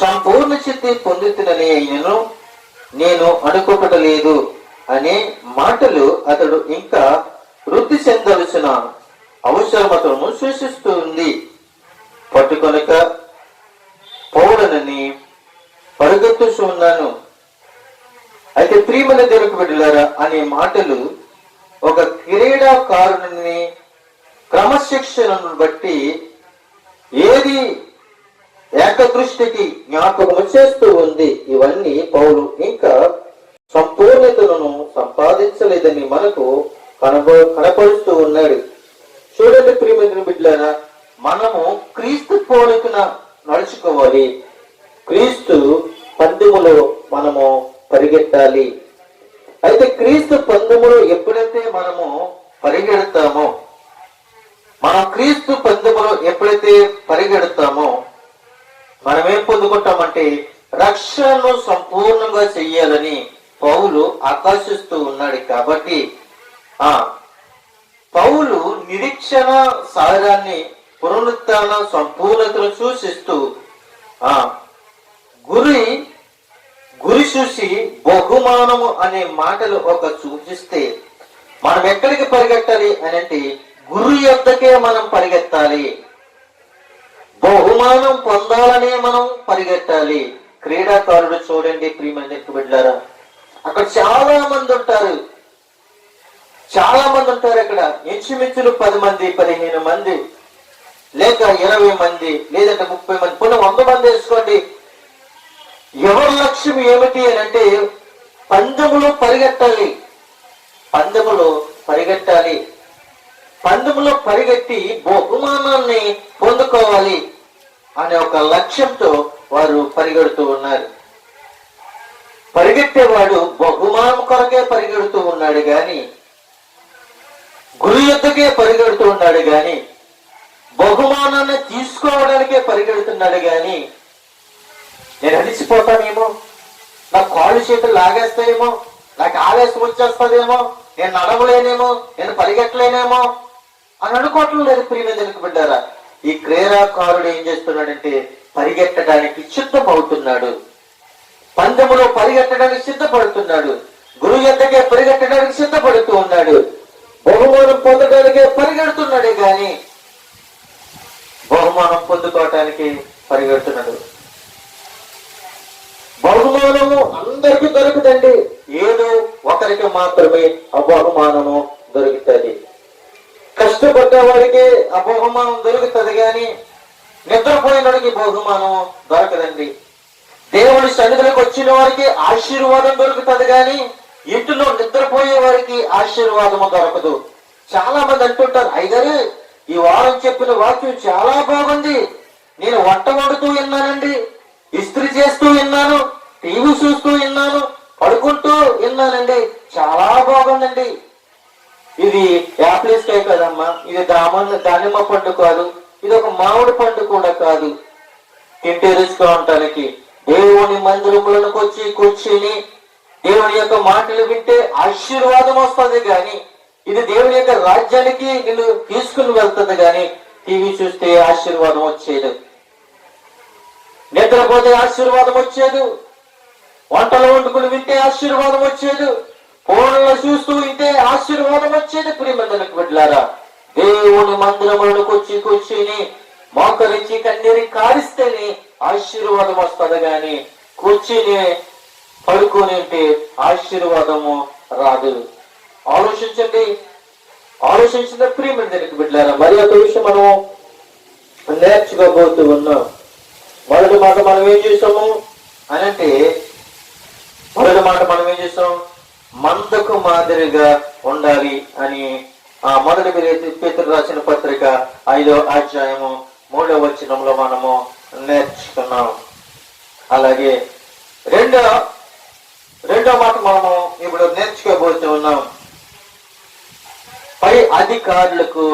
సంపూర్ణ చిత్తి పొందుతునని అయినను నేను అనుకోకటలేదు అనే మాటలు అతడు ఇంకా వృద్ధి చెందవలసిన అవసరమతను సూచిస్తూ ఉంది. పట్టుకొనక పౌడనని పరుగెత్తుతూ ఉన్నాను. అయితే ప్రియమైన దేవునికి బిడ్డలారా అనే మాటలు ఒక క్రీడాకారుని క్రమశిక్షణను బట్టి ఏది ఏకదృష్టికి జ్ఞాపకం చేస్తూ ఉంది. ఇవన్నీ పౌలు ఇంకా సంపూర్ణతను సంపాదించలేదని మనకు కనపరుస్తూ ఉన్నాడు. చూడండి ప్రియమైన బిడ్డలారా, మనము క్రీస్తు పోలికన నడుచుకోవాలి. క్రీస్తు పందెములో మనము పరిగెత్తాలి. అయితే క్రీస్తు పందెములో ఎప్పుడైతే మనము పరిగెడతామో, మనం క్రీస్తు పందెములో ఎప్పుడైతే పరిగెడతామో మనం ఏం పొందుకుంటామంటే రక్షణను సంపూర్ణంగా చెయ్యాలని పౌలు ఆకాశిస్తూ ఉన్నాడు. కాబట్టి పౌలు నిరీక్షణ సారాన్ని పునరుత్థాన సంపూర్ణతను సూచిస్తూ గురి చూసి బహుమానము అనే మాటలు ఒక సూచిస్తే మనం ఎక్కడికి పరిగెట్టాలి అని అంటే గురు యొద్దకే మనం పరిగెత్తాలి. బహుమానం పొందాలనే మనం పరిగెట్టాలి. క్రీడాకారుడు చూడండి ప్రియమైన బిడ్డలారా, అక్కడ చాలా మంది ఉంటారు. అక్కడ ఇంచుమించులు 10 మంది 15 మంది లేక 20 మంది లేదంటే 30 మంది పునః 100 మంది వేసుకోండి. ఎవరి లక్ష్యం ఏమిటి అని అంటే పందెములో పరిగెట్టి బహుమానాన్ని పొందుకోవాలి అనే ఒక లక్ష్యంతో వారు పరిగెడుతూ ఉన్నారు. పరిగెట్టేవాడు బహుమానం కొరకే పరిగెడుతూ ఉన్నాడు గాని, గురు యొద్దకే పరిగెడుతూ ఉన్నాడు గాని, బహుమానాన్ని తీసుకోవడానికే పరిగెడుతున్నాడు గాని, నేను అలిసిపోతానేమో, నా కాళ్ళు చేతులు లాగేస్తాయేమో, నాకు ఆవేశం వచ్చేస్తుందేమో, నేను నడవలేనేమో, నేను పరిగెట్టలేనేమో అని అనుకోవట్లేదు లేదు. ప్రియమైన బిడ్డారా, ఈ క్రీడాకారుడు ఏం చేస్తున్నాడంటే పరిగెట్టడానికి సిద్ధమవుతున్నాడు, పందెములో పరిగెట్టడానికి సిద్ధపడుతున్నాడు, గురువు యొద్దకే పరిగెట్టడానికి సిద్ధపడుతూ ఉన్నాడు, బహుమానం పొందడానికే పరిగెడుతున్నాడే గాని బహుమానం పొందుకోవటానికి పరిగెడుతున్నాడు. బహుమానము అందరికీ దొరుకుతండి, ఏదో ఒకరికి మాత్రమే ఆ బహుమానము దొరుకుతుంది. కష్టపడ్డ వాడికి ఆ బహుమానం దొరుకుతుంది కానీ నిద్రపోయినడికి బహుమానం దొరకదండి. దేవుడి సన్నిధిలోకి వచ్చిన వారికి ఆశీర్వాదం దొరుకుతుంది కానీ ఇంటిలో నిద్రపోయే వారికి ఆశీర్వాదము దొరకదు. చాలా మంది అంటుంటారు, అయ్యగారు ఈ వారం చెప్పిన వాక్యం చాలా బాగుంది, నేను వంట వండుతూ విన్నానండి, ఇస్త్రీ చేస్తూ విన్నాను, టీవీ చూస్తూ విన్నాను, పడుకుంటూ విన్నానండి, చాలా బాగుందండి. ఇది యాప్లిస్కాయ కదమ్మా, ఇది దానిమ్మ పండు కాదు, ఇది ఒక మామిడి పండు కూడా కాదు. తింటే రుచిగా ఉండటానికి దేవుని మందిరములకు వచ్చి కూర్చుని దేవుని యొక్క మాటలు వింటే ఆశీర్వాదం వస్తుంది కానీ ఇది దేవుని యొక్క రాజ్యానికి నిన్ను తీసుకుని వెళ్తుంది కానీ టీవీ చూస్తే ఆశీర్వాదం వచ్చేది, నిద్రపోతే ఆశీర్వాదం వచ్చేది, వంటలు వండుకుని వింటే ఆశీర్వాదం వచ్చేది, ఫోన్లో చూస్తూ వింటే ఆశీర్వాదం వచ్చేది. ప్రియమందులకు బిడ్డలారా, దేవుని మందిరములకు వచ్చి కూర్చుని మోకరించి కన్నీరి కారిస్తేనే ఆశీర్వాదం వస్తుంది కానీ కూర్చుని పడుకొని ఉంటే ఆశీర్వాదము రాదు. ఆలోచించండి, ఆలోచించిన ప్రియమందులకు బిడ్డలారా, మరి ఒక విషయం మనం నేర్చుకోబోతూ ఉన్నాం. మొదటి మాట మనం ఏం చేసాము అని అంటే, మొదటి మాట మనం ఏం చేసాం, మందకు మాదిరిగా ఉండాలి అని మొదటి పేతురు రాసిన పత్రిక 5వ అధ్యాయము 3వ వచనంలో మనము నేర్చుకున్నాం. అలాగే రెండో మాట మనము ఇప్పుడు నేర్చుకోబోతూ ఉన్నాం, పై అధికారులకు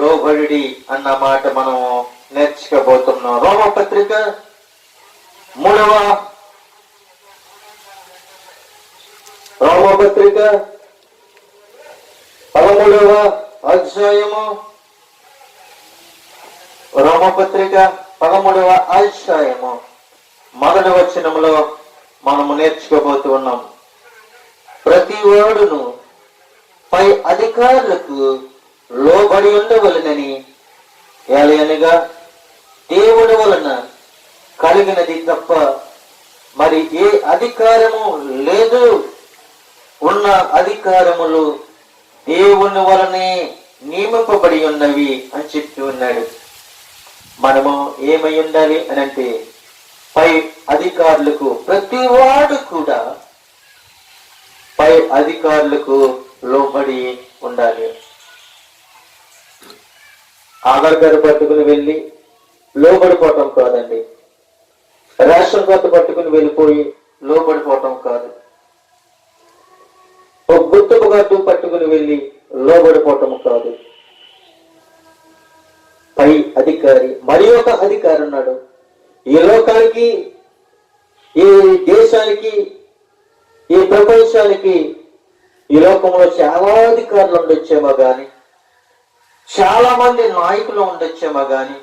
లోబడి అన్న మాట మనము నేర్చుకోబోతున్నాం. రోమపత్రిక 13వ అధ్యాయము, రోమపత్రిక 13వ అధ్యాయము మొదటి వచనంలో మనము నేర్చుకోబోతూ ఉన్నాం. ప్రతి వాడును పై అధికారులకు లోబడి ఉండవలెనని, ఏలయనగా దేవుని వలన కలిగినది తప్ప మరి ఏ అధికారము లేదు, ఉన్న అధికారములు దేవుని వలనే నియమింపబడి ఉన్నవి అని చెప్పి ఉన్నాడు. మనము ఏమై ఉండాలి అని అంటే, పై అధికారులకు ప్రతి వాడు కూడా పై అధికారులకు లోబడి ఉండాలి. ఆధార్ కార్డు పట్టుకుని వెళ్ళి లోబడిపోవటం కాదండి, రేషన్ కార్డు పట్టుకుని వెళ్ళిపోయి లోబడిపోవటం కాదు, ఒక గుర్తుపు కార్డు పట్టుకుని వెళ్ళి లోబడిపోవటం కాదు. పై అధికారి మరి ఒక అధికారి ఉన్నాడు. ఈ లోకానికి, ఈ దేశానికి, ఈ ప్రపంచానికి, ఈ లోకంలో చాలా అధికారులు ఉండొచ్చేమో గాని, చాలా మంది నాయకులు ఉండొచ్చేమో గాని,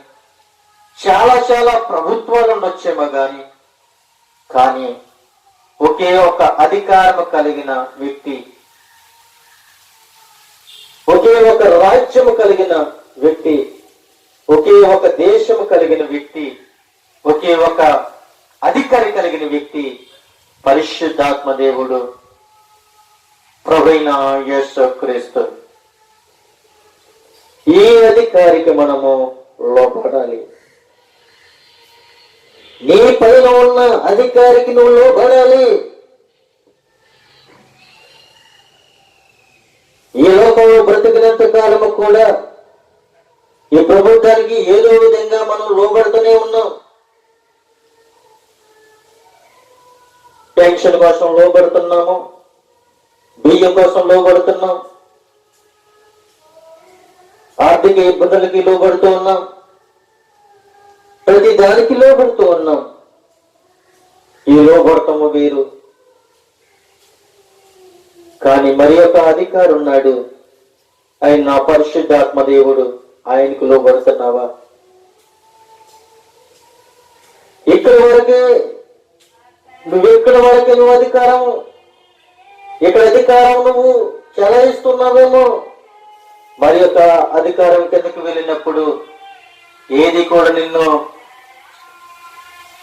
చాలా ప్రభుత్వాలు ఉండొచ్చేమో గాని, కానీ ఒకే ఒక అధికారం కలిగిన వ్యక్తి, ఒకే ఒక రాజ్యము కలిగిన వ్యక్తి, ఒకే ఒక దేశము కలిగిన వ్యక్తి, ఒకే ఒక అధికారి కలిగిన వ్యక్తి పరిశుద్ధాత్మ దేవుడు ప్రభువైన యేసుక్రీస్తు. ఈ అధికారికి మనము లోబడాలి. నీ పైన ఉన్న అధికారికి నువ్వు లోబడాలి. ఈ లోకంలో బ్రతికినంత కాలము కూడా ఈ ప్రభుత్వానికి ఏదో విధంగా మనం లోబడుతూనే ఉన్నాం. పెన్షన్ కోసం లోబడుతున్నాము, బియ్యం కోసం లోబడుతున్నాం, ఆర్థిక ఇబ్బందులకి లోబడుతూ ఉన్నాం, ప్రతి దానికి లోబడుతూ ఉన్నాం. ఈ లోబడటము వేరు, కానీ మరి ఒక అధికారి ఉన్నాడు, ఆయన నా పరిశుద్ధాత్మ దేవుడు, ఆయనకు లోబడుతున్నావా? ఇక్కడ వరకే నువ్వు అధికారం, ఇక్కడ అధికారం నువ్వు చెలాయిస్తున్నావేమో. మరి యొక్క అధికారం కిందకి వెళ్ళినప్పుడు ఏది కూడా నిన్ను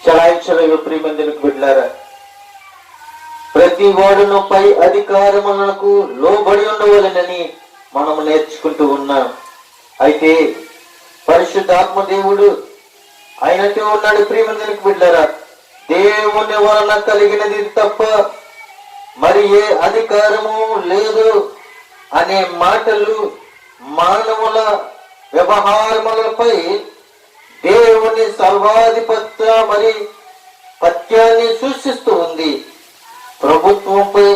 చలాయించలేవు. ప్రియమందులకు వెళ్ళారా, ప్రతి వాడును పై అధికారములకు లోబడి ఉండవాలని మనము నేర్చుకుంటూ ఉన్నాం. అయితే పరిశుద్ధాత్మ దేవుడు ఆయనతో ఉన్నాడు. ప్రియమందులకు వెళ్ళారా, దేవుని వలన కలిగినది తప్ప మరి ఏ అధికారము లేదు అనే మాటలు మానవుల వ్యవహారములపై దేవుని సర్వాధిపత్య మరి పత్యాన్ని సూచిస్తూ ఉంది. ప్రభుత్వంపై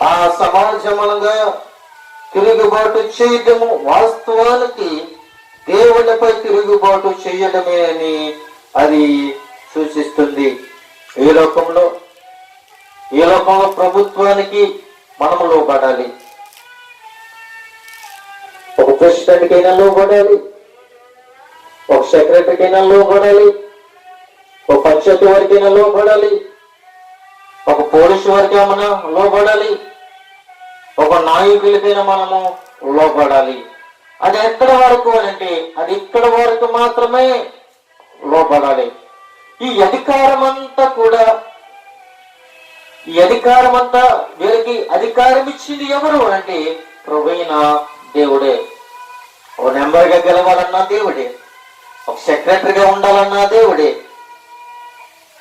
ఆ సమాజములుగా తిరుగుబాటు చేయటము వాస్తవానికి దేవునిపై తిరుగుబాటు చేయడమే అని అది సూచిస్తుంది. ఈ లోకంలో ప్రభుత్వానికి మనము లోబడాలి. ఒక ప్రెసిడెంట్కైనా లోబడాలి, ఒక సెక్రటరీకైనా లోబడాలి, ఒక పంచాయతీ వారికైనా లోబడాలి, ఒక పోలీసు వారికి ఏమైనా లోబడాలి, ఒక నాయకులకైనా మనము లోబడాలి. అది ఎక్కడ వరకు అంటే అది ఇక్కడ వరకు మాత్రమే లోబడాలి. ఈ అధికారం అంతా వీరికి అధికారం ఇచ్చింది ఎవరు అంటే ప్రభువైన దేవుడే. ఒక నెంబర్గా గెలవాలన్నా దేవుడే, ఒక సెక్రటరీగా ఉండాలన్నా దేవుడే,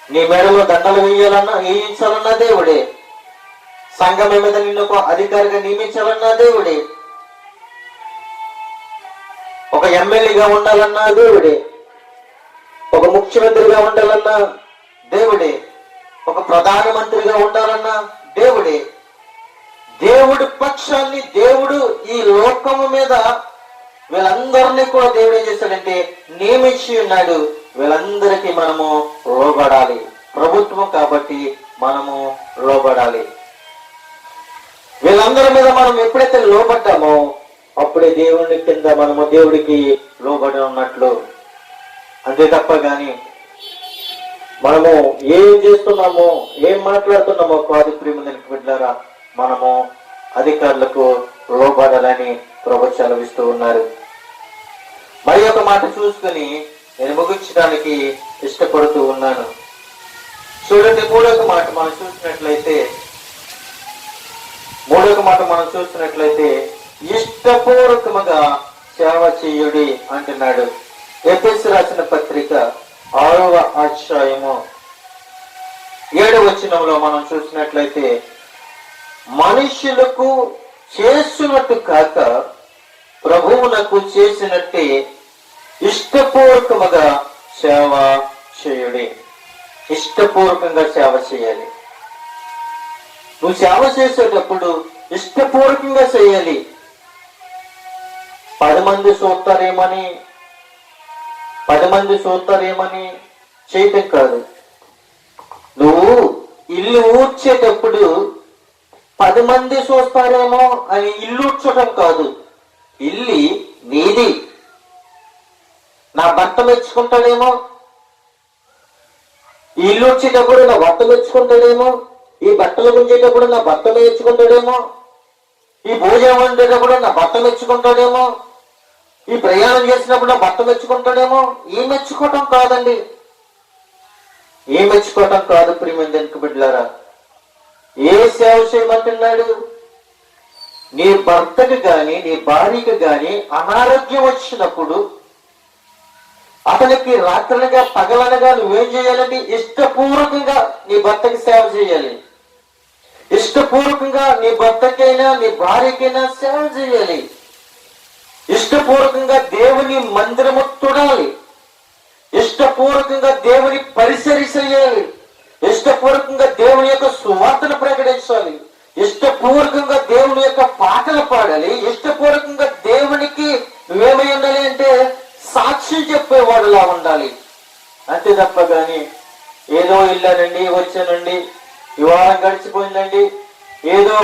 నీ మెడలో దండలు వేయించాలన్నా దేవుడే, సంఘం మీద నిన్ను ఒక అధికారిగా నియమించాలన్నా దేవుడే, ఒక ఎమ్మెల్యేగా ఉండాలన్నా దేవుడే, ఒక ముఖ్యమంత్రిగా ఉండాలన్నా దేవుడే, ఒక ప్రధానమంత్రిగా ఉండాలన్నా దేవుడే. దేవుడి పక్షాన్ని దేవుడు ఈ లోకము మీద వీళ్ళందరినీ కూడా దేవుడు ఏం చేశాడంటే నియమించి ఉన్నాడు. వీళ్ళందరికీ మనము లోబడాలి. ప్రభుత్వం కాబట్టి మనము లోబడాలి. వీళ్ళందరి మీద మనం ఎప్పుడైతే లోబడ్డామో అప్పుడే దేవుని కింద మనము దేవుడికి లోబడి ఉన్నట్లు. అంతే తప్ప గాని మనము ఏం చేస్తున్నామో ఏం మాట్లాడుతున్నామో కాదు. ప్రియమైన బిడ్డలారా, మనము అధికారులకు లోబడాలని ప్రభు సెలవిస్తూ ఉన్నారు. మరి ఒక మాట చూసుకుని నేను ముగించడానికి ఇష్టపడుతూ ఉన్నాను. చూడండి, మూడొక మాట మనం చూసినట్లయితే ఇష్టపూర్వకముగా సేవ చేయుడి అంటున్నాడు. ఎఫెసీ రాసిన పత్రిక 6వ అధ్యాయము 7వ వచనంలో మనం చూసినట్లయితే మనుష్యులకు చేసినట్టు కాక ప్రభువునకు చేసినట్టే ఇష్టపూర్వకముగా సేవ చేయుడి. ఇష్టపూర్వకంగా సేవ చేయాలి. నువ్వు సేవ చేసేటప్పుడు ఇష్టపూర్వకంగా చేయాలి. 10 మంది చూస్తారేమని చేయటం కాదు. నువ్వు ఇల్లు ఊడ్చేటప్పుడు 10 మంది చూస్తారేమో అని ఇల్లు ఊడ్చడం కాదు. ఇల్లు నీది. నా భర్త మెచ్చుకుంటాడేమో, ఈ ఇల్లు వచ్చేటప్పుడు నా భర్త మెచ్చుకుంటాడేమో, ఈ బట్టలు గుంజేటప్పుడు నా భర్త మెచ్చుకుంటాడేమో, ఈ భోజనం వండేటప్పుడు నా భర్త మెచ్చుకుంటాడేమో, ఈ ప్రయాణం చేసినప్పుడు నా భర్త మెచ్చుకుంటాడేమో. ఈ మెచ్చుకోవటం కాదండి, ఏ మెచ్చుకోవటం కాదు. ప్రియమైన బిడ్డలారా, ఏ సేవ చేయమంటున్నాడు? నీ భర్తకు గాని నీ భార్యకు గాని అనారోగ్యం వచ్చినప్పుడు అతనికి రాత్రనగా పగలనగా నువ్వేం చేయాలంటే ఇష్టపూర్వకంగా నీ భర్తకి సేవ చేయాలి. ఇష్టపూర్వకంగా నీ భర్తకైనా నీ భార్యకైనా సేవ చేయాలి. ఇష్టపూర్వకంగా దేవుని మందిరము తుడాలి. ఇష్టపూర్వకంగా దేవుని పరిసరి చేయాలి. ఇష్టపూర్వకంగా దేవుని యొక్క సువార్తను ప్రకటించాలి. ఇష్టపూర్వకంగా దేవుని యొక్క పాటలు పాడాలి. ఇష్టపూర్వకంగా దేవునికి నువ్వేమై ఉండాలి అంటే సాక్ష్యం చెప్పేవాడులా ఉండాలి. అంతే తప్ప గాని ఏదో ఇల్లానండి, వచ్చానండి, ఈ వారం గడిచిపోయిందండి, ఏదో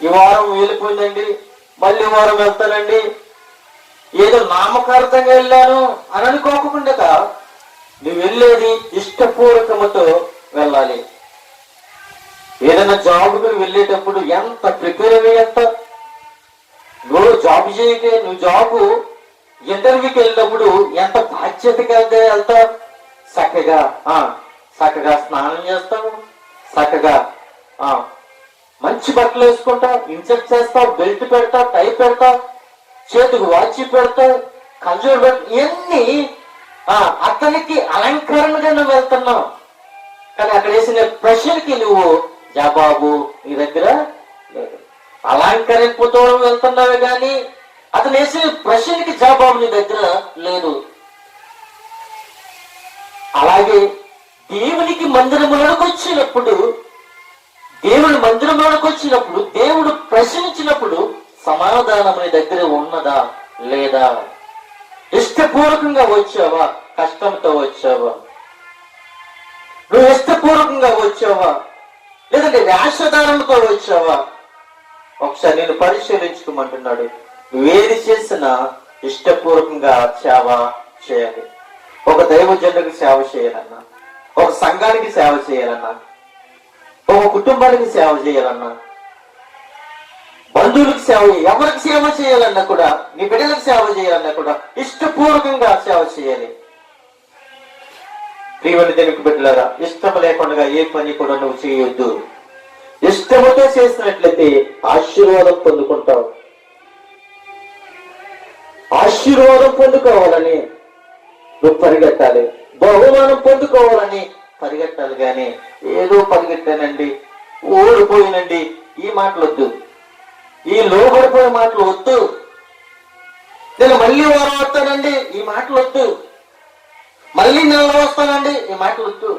ఈ వారం వెళ్ళిపోయిందండి, మళ్ళీ వారం వెళ్తానండి, ఏదో నామకార్థంగా వెళ్ళాను అని అనుకోకుండా నువ్వు వెళ్ళేది ఇష్టపూర్వకముతో వెళ్ళాలి. ఏదైనా జాబ్కి వెళ్ళేటప్పుడు ఎంత ప్రిపేర్ అయ్యేంత, నువ్వు జాబ్ చేయకే, నువ్వు జాబ్ ఇంటర్వ్యూకి వెళ్ళినప్పుడు ఎంత బాధ్యతగా వెళ్తావు. చక్కగా స్నానం చేస్తావు, చక్కగా మంచి బట్టలు వేసుకుంటావు, ఇన్సెట్ చేస్తావు, బెల్ట్ పెడతావు, టై పెడతావు, చేతికి వాచి పెడతావు, కళ్ళజోడు పెడతావు. ఇవన్నీ అతనికి అలంకరణగా నువ్వు వెళ్తున్నావు. కానీ అక్కడ వేసిన ప్రశ్నకి నువ్వు జవాబు నీ దగ్గర లేదు. అలంకరింపుతో వెళ్తున్నావే కానీ అతను వేసిన ప్రశ్నకి జవాబు నీ దగ్గర లేదు. అలాగే దేవునికి మందిరములోకి వచ్చినప్పుడు, దేవుని మందిరంలోకి వచ్చినప్పుడు దేవుడు ప్రశ్నించినప్పుడు సమాధానం నీ దగ్గర ఉన్నదా లేదా? ఇష్టపూర్వకంగా వచ్చావా, కష్టంతో వచ్చావా? నువ్వు ఇష్టపూర్వకంగా వచ్చావా, లేదంటే వేషధారణతో వచ్చావా? ఒకసారి నేను పరిశీలించుకోమంటున్నాడు. నువ్వేది చేసినా ఇష్టపూర్వకంగా సేవ చేయాలి. ఒక దైవజనుడికి సేవ చేయాలన్నా, ఒక సంఘానికి సేవ చేయాలన్నా, ఒక కుటుంబానికి సేవ చేయాలన్నా, బంధువులకు సేవ, ఎవరికి సేవ చేయాలన్నా కూడా, నీ బిడ్డలకు సేవ చేయాలన్నా కూడా ఇష్టపూర్వకంగా సేవ చేయాలి. ప్రియమైన దేవుని బిడ్డలారా, ఇష్టం లేకుండా ఏ పని కూడా నువ్వు చేయొద్దు. ఇష్టముతో చేసినట్లయితే ఆశీర్వాదం పొందుకుంటావు. ఆశీర్వాదం పొందుకోవాలని నువ్వు పరిగెత్తాలి, బహుమానం పొందుకోవాలని పరిగెట్టాలి. కానీ ఏదో పరిగెట్టానండి, ఓడిపోయినండి, ఈ మాటలు వద్దు. ఈ లోబడిపోయే మాటలు వద్దు. నేను మళ్ళీ వారం వస్తానండి, ఈ మాటలు వద్దు. మళ్ళీ నెలలో వస్తానండి, ఈ మాటలు వద్దు.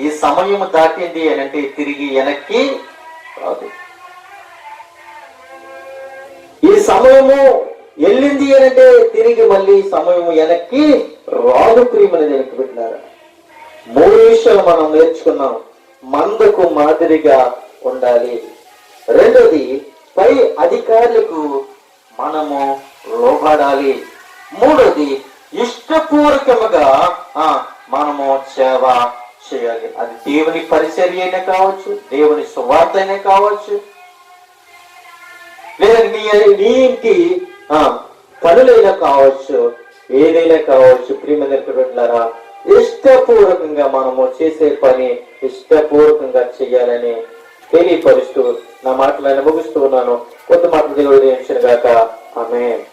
ఈ సమయం దాటింది అని అంటే తిరిగి వెనక్కి రాదు. ఈ సమయము వెళ్ళింది అని అంటే తిరిగి మళ్ళీ సమయము వెనక్కి రాదు. ప్రియమని వెనక్కి పెట్టినారా? 3 విషయాలు మనం నేర్చుకున్నాం. మందకు మాదిరిగా ఉండాలి. రెండోది, పై అధికారులకు మనము లోబడాలి. మూడోది, ఇష్టపూర్వకముగా మనము సేవ చేయాలి. అది దేవుని పరిచర్య అయినా కావచ్చు, దేవుని సువార్త అయినా కావచ్చు, లేదా నీ ఇంటి పనులైనా కావచ్చు, ఏదైనా కావచ్చు. ప్రియమైన ఇష్టపూర్వకంగా మనము చేసే పని ఇష్టపూర్వకంగా చేయాలని తెలియపరుస్తూ నా మాటలను ముగిస్తూ ఉన్నాను. కొత్త మాటలు దేవుడు దీవించును గాక. ఆమేన్.